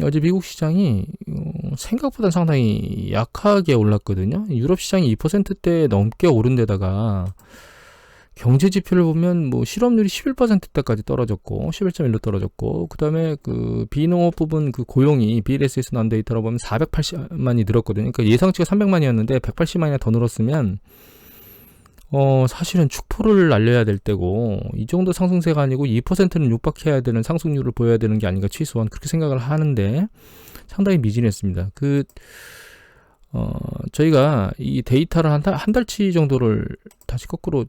어제 미국 시장이 생각보다 상당히 약하게 올랐거든요. 유럽 시장이 2%대 넘게 오른 데다가 경제 지표를 보면 뭐 실업률이 11%대까지 떨어졌고 11.1로 떨어졌고, 그다음에 그 비농업 부분 그 고용이 BLS에서 나온 데이터로 보면 480만이 늘었거든요. 그러니까 예상치가 300만이었는데 180만이나 더 늘었으면 사실은 축포를 날려야 될 때고, 이 정도 상승세가 아니고 2%는 육박해야 되는 상승률을 보여야 되는 게 아닌가 최소한 그렇게 생각을 하는데 상당히 미진했습니다. 저희가 이 데이터를 한 달치 정도를 다시 거꾸로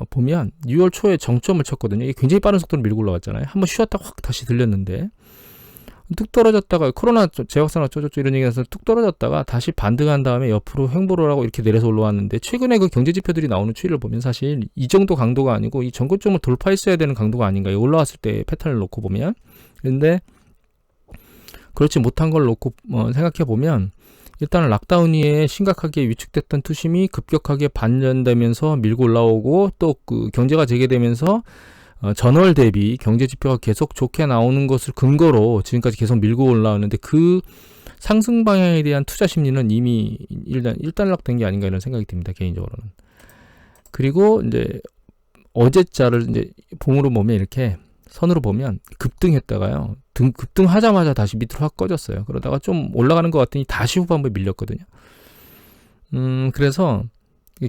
보면 6월 초에 정점을 쳤거든요. 이게 굉장히 빠른 속도로 밀고 올라왔잖아요. 한번 쉬었다가 확 다시 들렸는데 뚝 떨어졌다가 코로나 재확산 어쩌고저쩌고 이런 얘기 나서 뚝 떨어졌다가 다시 반등한 다음에 옆으로 횡보를 하고 이렇게 내려서 올라왔는데, 최근에 그 경제 지표들이 나오는 추이를 보면 사실 이 정도 강도가 아니고 이 전고점을 돌파했어야 되는 강도가 아닌가, 올라왔을 때 패턴을 놓고 보면. 그런데 그렇지 못한 걸 놓고 생각해 보면, 일단은 락다운 이후에 심각하게 위축됐던 투심이 급격하게 반전되면서 밀고 올라오고, 또 그 경제가 재개되면서 전월 대비 경제 지표가 계속 좋게 나오는 것을 근거로 지금까지 계속 밀고 올라오는데, 그 상승 방향에 대한 투자 심리는 이미 일단락된 게 아닌가 이런 생각이 듭니다, 개인적으로는. 그리고 이제 어제자를 이제 봉으로 보면, 이렇게 선으로 보면 급등했다가요, 급등하자마자 다시 밑으로 확 꺼졌어요. 그러다가 좀 올라가는 것 같더니 다시 후반부에 밀렸거든요. 그래서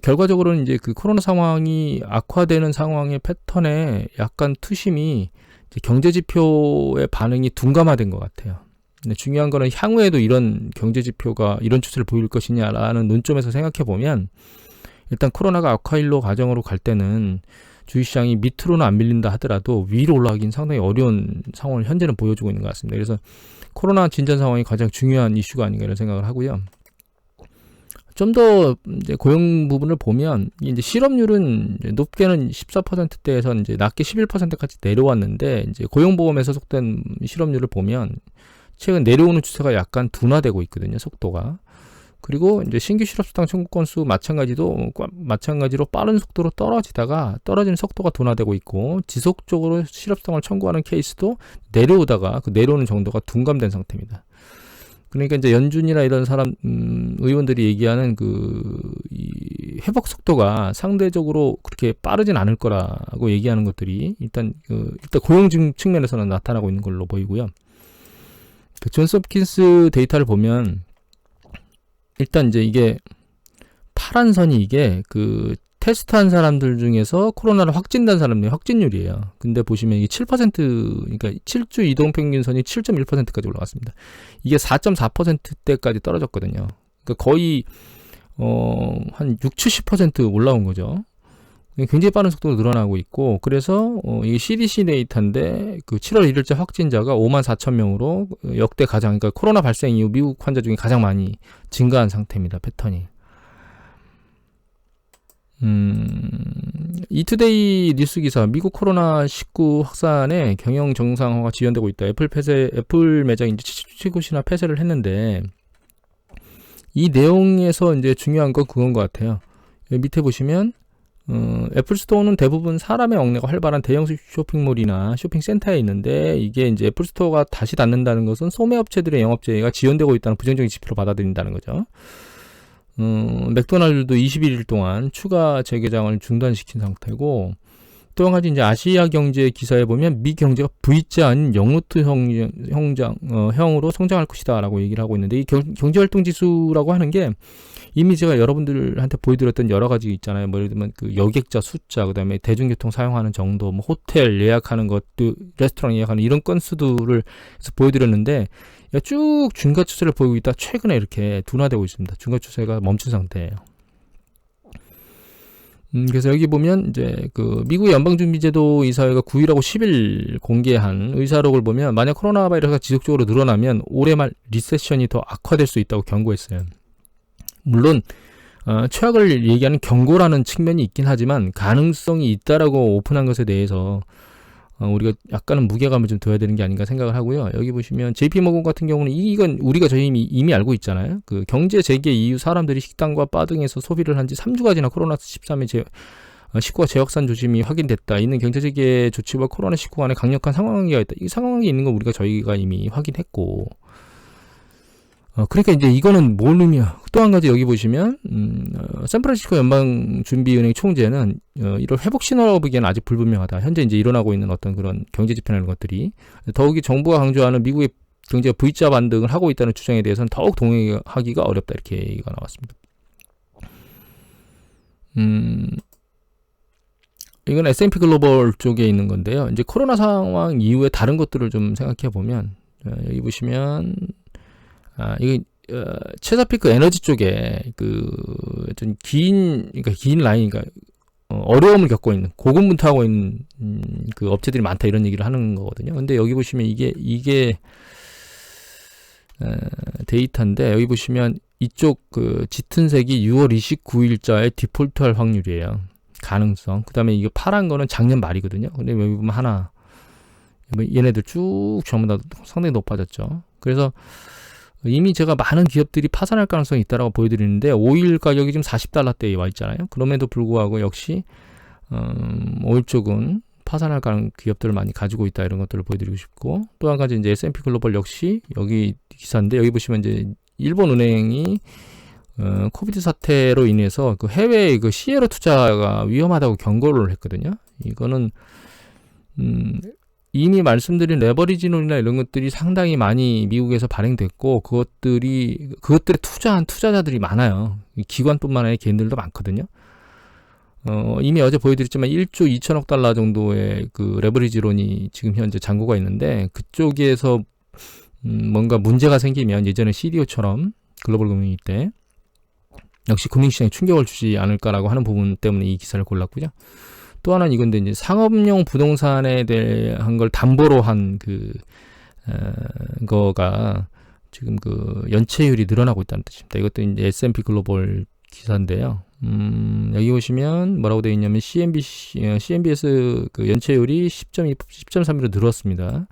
결과적으로는 이제 그 코로나 상황이 악화되는 상황의 패턴에 약간 투심이 이제 경제 지표의 반응이 둔감화된 것 같아요. 근데 중요한 거는 향후에도 이런 경제 지표가 이런 추세를 보일 것이냐라는 논점에서 생각해 보면, 일단 코로나가 악화일로 과정으로 갈 때는 주식시장이 밑으로는 안 밀린다 하더라도 위로 올라가긴 상당히 어려운 상황을 현재는 보여주고 있는 것 같습니다. 그래서 코로나 진전 상황이 가장 중요한 이슈가 아닌가 이런 생각을 하고요. 좀 더 이제 고용 부분을 보면, 이제 실업률은 이제 높게는 14%대에서 이제 낮게 11%까지 내려왔는데, 이제 고용보험에 소속된 실업률을 보면 최근 내려오는 추세가 약간 둔화되고 있거든요, 속도가. 그리고 이제 신규 실업수당 청구 건수 마찬가지로 빠른 속도로 떨어지다가 떨어지는 속도가 둔화되고 있고, 지속적으로 실업수당을 청구하는 케이스도 내려오다가 그 내려오는 정도가 둔감된 상태입니다. 그러니까 이제 연준이나 이런 사람 의원들이 얘기하는 이 회복 속도가 상대적으로 그렇게 빠르진 않을 거라고 얘기하는 것들이 일단 고용 측면에서는 나타나고 있는 걸로 보이고요. 그 존스 홉킨스 데이터를 보면, 일단 이제 이게 파란 선이 이게 그 테스트한 사람들 중에서 코로나를 확진된 사람들의 확진율이에요. 근데 보시면 이게 7%, 그러니까 7주 이동 평균선이 7.1%까지 올라갔습니다. 이게 4.4%대까지 떨어졌거든요. 그러니까 거의 한 70% 올라온 거죠. 굉장히 빠른 속도로 늘어나고 있고, 그래서 이게 CDC 데이터인데 그 7월 1일자 확진자가 54,000명으로 역대 가장, 그러니까 코로나 발생 이후 미국 환자 중에 가장 많이 증가한 상태입니다, 패턴이. 이투데이 뉴스 기사, 미국 코로나19 확산에 경영 정상화가 지연되고 있다. 애플 매장 이제 77곳이나 폐쇄를 했는데, 이 내용에서 이제 중요한 건 그건 것 같아요. 밑에 보시면 애플 스토어는 대부분 사람의 엉내가 활발한 대형 쇼핑몰이나 쇼핑센터에 있는데, 이게 이제 애플 스토어가 다시 닫는다는 것은 소매업체들의 영업재해가 지연되고 있다는 부정적인 지표로 받아들인다는 거죠. 맥도날드도 21일 동안 추가 재개장을 중단시킨 상태고, 또 한 가지 이제 아시아 경제 기사에 보면 미 경제가 V자 아닌 영루트 형으로 성장할 것이다라고 얘기를 하고 있는데, 이 경제활동 지수라고 하는 게 이미 제가 여러분들한테 보여드렸던 여러 가지 있잖아요. 뭐 예를 들면 그 여객자 숫자, 그다음에 대중교통 사용하는 정도, 뭐 호텔 예약하는 것도, 레스토랑 예약하는 이런 건수들을 보여드렸는데, 쭉 중과 추세를 보이고 있다 최근에 이렇게 둔화되고 있습니다. 중과 추세가 멈춘 상태예요. 그래서 여기 보면 이제 그 미국의 연방준비제도 이사회가 9일하고 10일 공개한 의사록을 보면, 만약 코로나 바이러스가 지속적으로 늘어나면 올해 말 리세션이 더 악화될 수 있다고 경고했어요. 물론 최악을 얘기하는 경고라는 측면이 있긴 하지만 가능성이 있다라고 오픈한 것에 대해서 우리가 약간은 무게감을 좀 둬야 되는 게 아닌가 생각을 하고요. 여기 보시면 JP모건 같은 경우는 이건 우리가 이미 알고 있잖아요. 그 경제 재개 이후 사람들이 식당과 바 등에서 소비를 한 지 3주가 지나 코로나 13에 19가 재확산 조짐이 확인됐다. 이는 경제재개 조치와 코로나19 간의 강력한 상호관계가 있다. 이 상호관계 있는 거 저희가 이미 확인했고, 그러니까 이제 이거는 뭘 의미야? 또 한 가지 여기 보시면 샌프란시스코 연방준비은행 총재는 이런 회복 신호라고 보기에는 아직 불분명하다. 현재 이제 일어나고 있는 어떤 그런 경제 지표나 것들이 더욱이 정부가 강조하는 미국의 경제가 V자 반등을 하고 있다는 주장에 대해서는 더욱 동의하기가 어렵다. 이렇게 얘기가 나왔습니다. 이건 S&P 글로벌 쪽에 있는 건데요. 이제 코로나 상황 이후에 다른 것들을 좀 생각해 보면 여기 보시면 이게 체사피크 에너지 쪽에 좀 긴 라인, 그러니까 어려움을 겪고 있는, 고군분투하고 있는 그 업체들이 많다 이런 얘기를 하는 거거든요. 근데 여기 보시면 이게 데이터인데 여기 보시면 이쪽 그 짙은 색이 6월 29일자의 디폴트할 확률이에요. 가능성. 그다음에 이게 파란 거는 작년 말이거든요. 근데 여기 보면 하나, 얘네들 쭉 전부 다 상당히 높아졌죠. 그래서 이미 제가 많은 기업들이 파산할 가능성이 있다라고 보여드리는데 오일 가격이 지금 $40대에 와 있잖아요. 그럼에도 불구하고 역시 오일 쪽은 파산할 가능한 기업들을 많이 가지고 있다 이런 것들을 보여드리고 싶고, 또 한 가지 이제 S&P 글로벌 역시 여기 기사인데 여기 보시면 이제 일본 은행이 코비드 사태로 인해서 그 해외 그 CLO 투자가 위험하다고 경고를 했거든요. 이거는 이미 말씀드린 레버리지론이나 이런 것들이 상당히 많이 미국에서 발행됐고 그것들에 투자한 투자자들이 많아요. 기관뿐만 아니라 개인들도 많거든요. 이미 어제 보여드렸지만 1조 2천억 달러 정도의 그 레버리지론이 지금 현재 잔고가 있는데 그쪽에서 뭔가 문제가 생기면 예전에 CDO처럼 글로벌 금융위기 때 역시 금융시장에 충격을 주지 않을까라고 하는 부분 때문에 이 기사를 골랐고요. 또 하나는 이건데 이제 상업용 부동산에 대한 걸 담보로 한 거가 지금 그 연체율이 늘어나고 있다는 뜻입니다. 이것도 이제 S&P 글로벌 기사인데요. 여기 보시면 뭐라고 되어 있냐면 CMBS 그 연체율이 10.3으로 늘었습니다.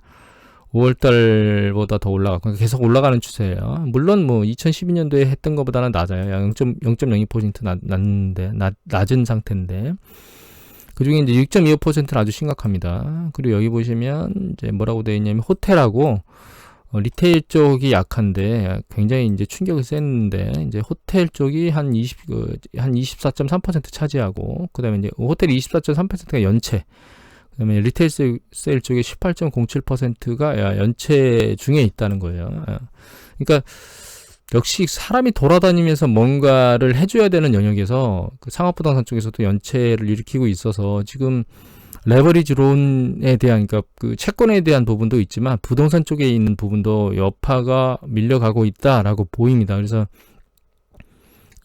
5월달보다 더 올라갔고 계속 올라가는 추세예요. 물론 뭐 2012년도에 했던 것보다는 낮아요. 0.02% 낮은 상태인데 그 중에 이제 6.25%는 아주 심각합니다. 그리고 여기 보시면 이제 뭐라고 되어 있냐면 호텔하고 리테일 쪽이 약한데 굉장히 이제 충격이 셌는데 이제 호텔 쪽이 한 24.3% 차지하고 그다음에 이제 호텔이 24.3%가 연체. 그다음에 리테일 세일 쪽에 18.07%가 연체 중에 있다는 거예요. 그러니까 역시 사람이 돌아다니면서 뭔가를 해줘야 되는 영역에서 그 상업부동산 쪽에서도 연체를 일으키고 있어서 지금 레버리지론에 대한, 그러니까 그 채권에 대한 부분도 있지만 부동산 쪽에 있는 부분도 여파가 밀려가고 있다라고 보입니다. 그래서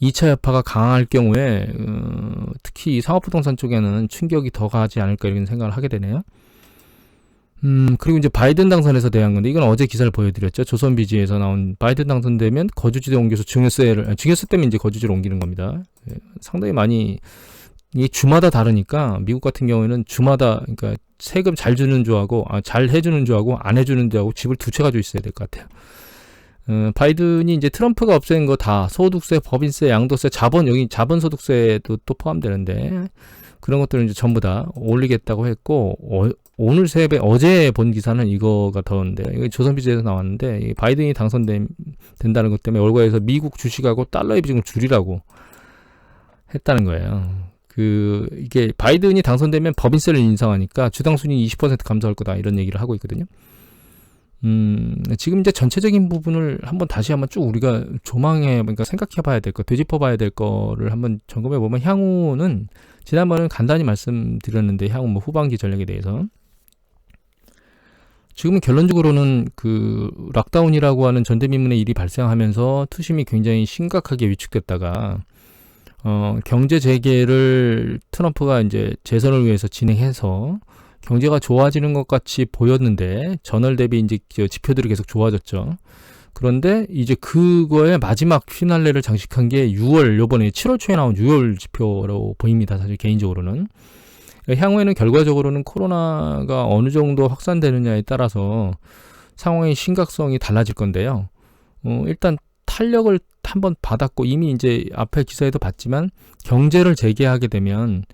2차 여파가 강할 경우에 특히 상업부동산 쪽에는 충격이 더 가지 않을까 이런 생각을 하게 되네요. 그리고 이제 바이든 당선에서 대한 건데 이건 어제 기사를 보여드렸죠. 조선비지에서 나온 바이든 당선되면 거주지를 옮겨서 증여세 때문에 이제 거주지를 옮기는 겁니다. 상당히 많이 이게 주마다 다르니까 미국 같은 경우에는 주마다 그러니까 세금 잘 주는 주하고 잘 해주는 주하고 안 해주는 주하고 집을 두 채 가지고 있어야 될 것 같아요. 바이든이 이제 트럼프가 없앤 거 다 소득세, 법인세, 양도세, 여기 자본소득세도 또 포함되는데 그런 것들을 이제 전부 다 올리겠다고 했고 오늘 새벽 어제 본 기사는 이거가 더운데 이거 조선비즈에서 나왔는데 바이든이 당선된다는 것 때문에 월가에서 미국 주식하고 달러의 비중을 줄이라고 했다는 거예요. 이게 바이든이 당선되면 법인세를 인상하니까 주당 순이익 20% 감소할 거다 이런 얘기를 하고 있거든요. 지금 이제 전체적인 부분을 다시 한번 쭉 우리가 그러니까 생각해 봐야 될 거, 되짚어 봐야 될 거를 한번 점검해 보면 향후는 지난번에는 간단히 말씀드렸는데 향후 뭐 후반기 전략에 대해서 지금은 결론적으로는 그 락다운이라고 하는 전대미문의 일이 발생하면서 투심이 굉장히 심각하게 위축됐다가 경제 재개를 트럼프가 이제 재선을 위해서 진행해서 경제가 좋아지는 것 같이 보였는데 전월 대비 이제 지표들이 계속 좋아졌죠. 그런데 이제 그거의 마지막 피날레를 장식한 게 요번에 7월 초에 나온 6월 지표로 보입니다. 사실 개인적으로는. 향후에는 결과적으로는 코로나가 어느 정도 확산되느냐에 따라서 상황의 심각성이 달라질 건데요. 일단 탄력을 한번 받았고 이미 이제 앞에 기사에도 봤지만 경제를 재개하게 되면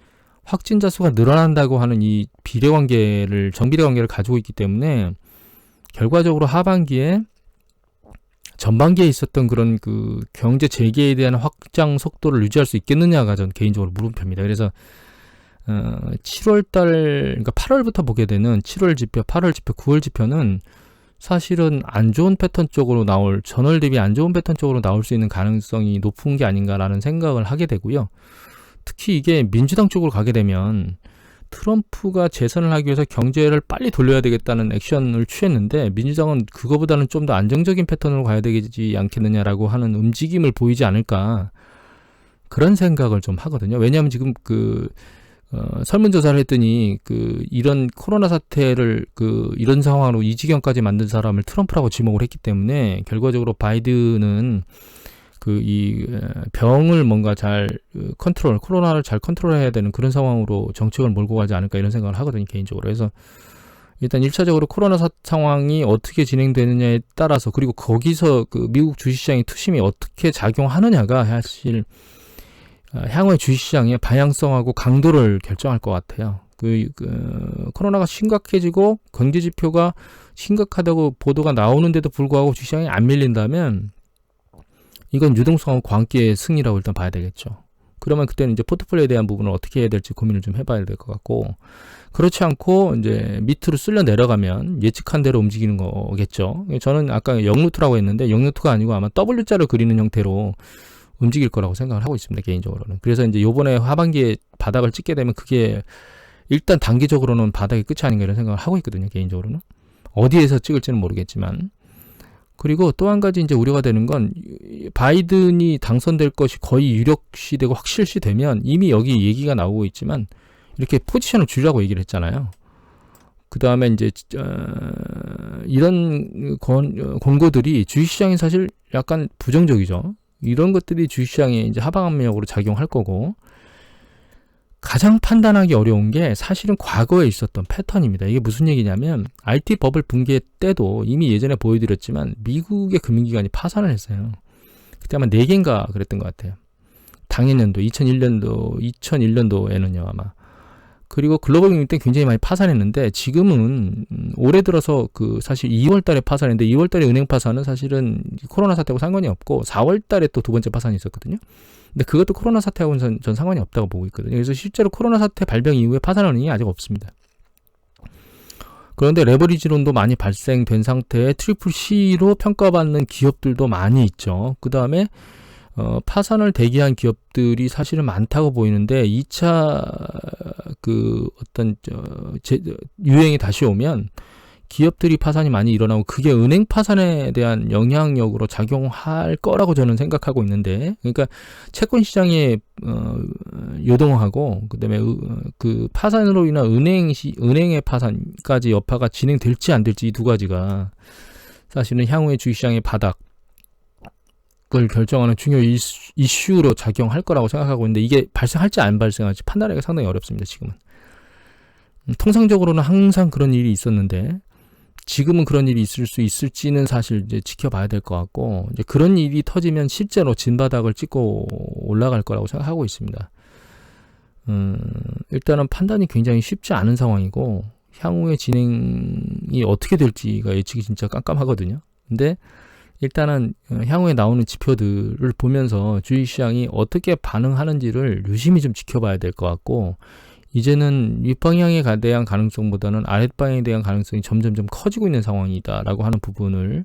확진자 수가 늘어난다고 하는 이 정비례 관계를 가지고 있기 때문에 결과적으로 하반기에 전반기에 있었던 그런 그 경제 재개에 대한 확장 속도를 유지할 수 있겠느냐가 전 개인적으로 물음표입니다. 그래서 7월달, 그러니까 8월부터 보게 되는 7월 지표, 8월 지표, 9월 지표는 사실은 안 좋은 패턴 쪽으로 전월 대비 안 좋은 패턴 쪽으로 나올 수 있는 가능성이 높은 게 아닌가라는 생각을 하게 되고요. 특히 이게 민주당 쪽으로 가게 되면 트럼프가 재선을 하기 위해서 경제를 빨리 돌려야 되겠다는 액션을 취했는데 민주당은 그거보다는 좀 더 안정적인 패턴으로 가야 되지 않겠느냐라고 하는 움직임을 보이지 않을까, 그런 생각을 좀 하거든요. 왜냐하면 지금 설문조사를 했더니 이런 코로나 사태를 이런 상황으로 이 지경까지 만든 사람을 트럼프라고 지목을 했기 때문에 결과적으로 바이든은 이 병을 뭔가 코로나를 잘 컨트롤해야 되는 그런 상황으로 정책을 몰고 가지 않을까, 이런 생각을 하거든요, 개인적으로. 그래서 일단 1차적으로 코로나 상황이 어떻게 진행되느냐에 따라서, 그리고 거기서 미국 주식시장의 투심이 어떻게 작용하느냐가 사실 향후의 주식시장의 방향성하고 강도를 결정할 것 같아요. 코로나가 심각해지고 경제지표가 심각하다고 보도가 나오는데도 불구하고 주식시장이 안 밀린다면 이건 유동성하고 광기의 승리라고 일단 봐야 되겠죠. 그러면 그때는 이제 포트폴리오에 대한 부분을 어떻게 해야 될지 고민을 좀 해봐야 될 것 같고, 그렇지 않고 이제 밑으로 쓸려 내려가면 예측한 대로 움직이는 거겠죠. 저는 아까 영루트라고 했는데 영루트가 아니고 아마 W자를 그리는 형태로 움직일 거라고 생각을 하고 있습니다, 개인적으로는. 그래서 이제 요번에 하반기에 바닥을 찍게 되면 그게 일단 단기적으로는 바닥이 끝이 아닌가, 이런 생각을 하고 있거든요, 개인적으로는. 어디에서 찍을지는 모르겠지만. 그리고 또 한 가지 이제 우려가 되는 건, 바이든이 당선될 것이 거의 유력시 되고 확실시 되면 이미 여기 얘기가 나오고 있지만 이렇게 포지션을 줄이라고 얘기를 했잖아요. 그 다음에 이제 이런 권고들이 주식시장에 사실 약간 부정적이죠. 이런 것들이 주식시장에 이제 하방압력으로 작용할 거고, 가장 판단하기 어려운 게 사실은 과거에 있었던 패턴입니다. 이게 무슨 얘기냐면, IT 버블 붕괴 때도 이미 예전에 보여드렸지만 미국의 금융기관이 파산을 했어요. 그때 아마 4개인가 그랬던 것 같아요. 당해년도 2001년도에는요 아마. 그리고 글로벌 금융 때 굉장히 많이 파산했는데, 지금은 올해 들어서 사실 2월 달에 파산했는데, 2월 달에 은행 파산은 사실은 코로나 사태하고 상관이 없고 4월 달에 또 두 번째 파산이 있었거든요. 근데 그것도 코로나 사태하고는 전 상관이 없다고 보고 있거든요. 그래서 실제로 코로나 사태 발병 이후에 파산하는 은행이 아직 없습니다. 그런데 레버리지론도 많이 발생된 상태에 트리플 C로 평가받는 기업들도 많이 있죠. 그 다음에 파산을 대기한 기업들이 사실은 많다고 보이는데, 2차 유행이 다시 오면 기업들이 파산이 많이 일어나고 그게 은행 파산에 대한 영향력으로 작용할 거라고 저는 생각하고 있는데, 그러니까 채권 시장의 요동하고 그다음에 파산으로 인한 은행의 파산까지 여파가 진행될지 안 될지, 이 두 가지가 사실은 향후의 주식시장의 바닥을 결정하는 중요 이슈로 작용할 거라고 생각하고 있는데, 이게 발생할지 안 발생할지 판단하기가 상당히 어렵습니다, 지금은. 통상적으로는 항상 그런 일이 있었는데 지금은 그런 일이 있을 수 있을지는 사실 이제 지켜봐야 될 것 같고, 이제 그런 일이 터지면 실제로 진바닥을 찍고 올라갈 거라고 생각하고 있습니다. 일단은 판단이 굉장히 쉽지 않은 상황이고, 향후의 진행이 어떻게 될지가 예측이 진짜 깜깜하거든요. 근데 일단은 향후에 나오는 지표들을 보면서 주식시장이 어떻게 반응하는지를 유심히 좀 지켜봐야 될 것 같고, 이제는 윗방향에 대한 가능성보다는 아랫방향에 대한 가능성이 점점점 커지고 있는 상황이다라고 하는 부분을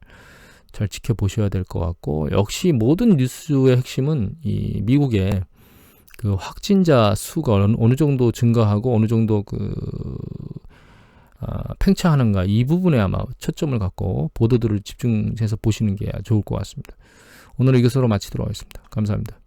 잘 지켜보셔야 될 것 같고, 역시 모든 뉴스의 핵심은 이 미국의 확진자 수가 어느 정도 증가하고 어느 정도 팽창하는가, 이 부분에 아마 초점을 갖고 보도들을 집중해서 보시는 게 좋을 것 같습니다. 오늘은 이것으로 마치도록 하겠습니다. 감사합니다.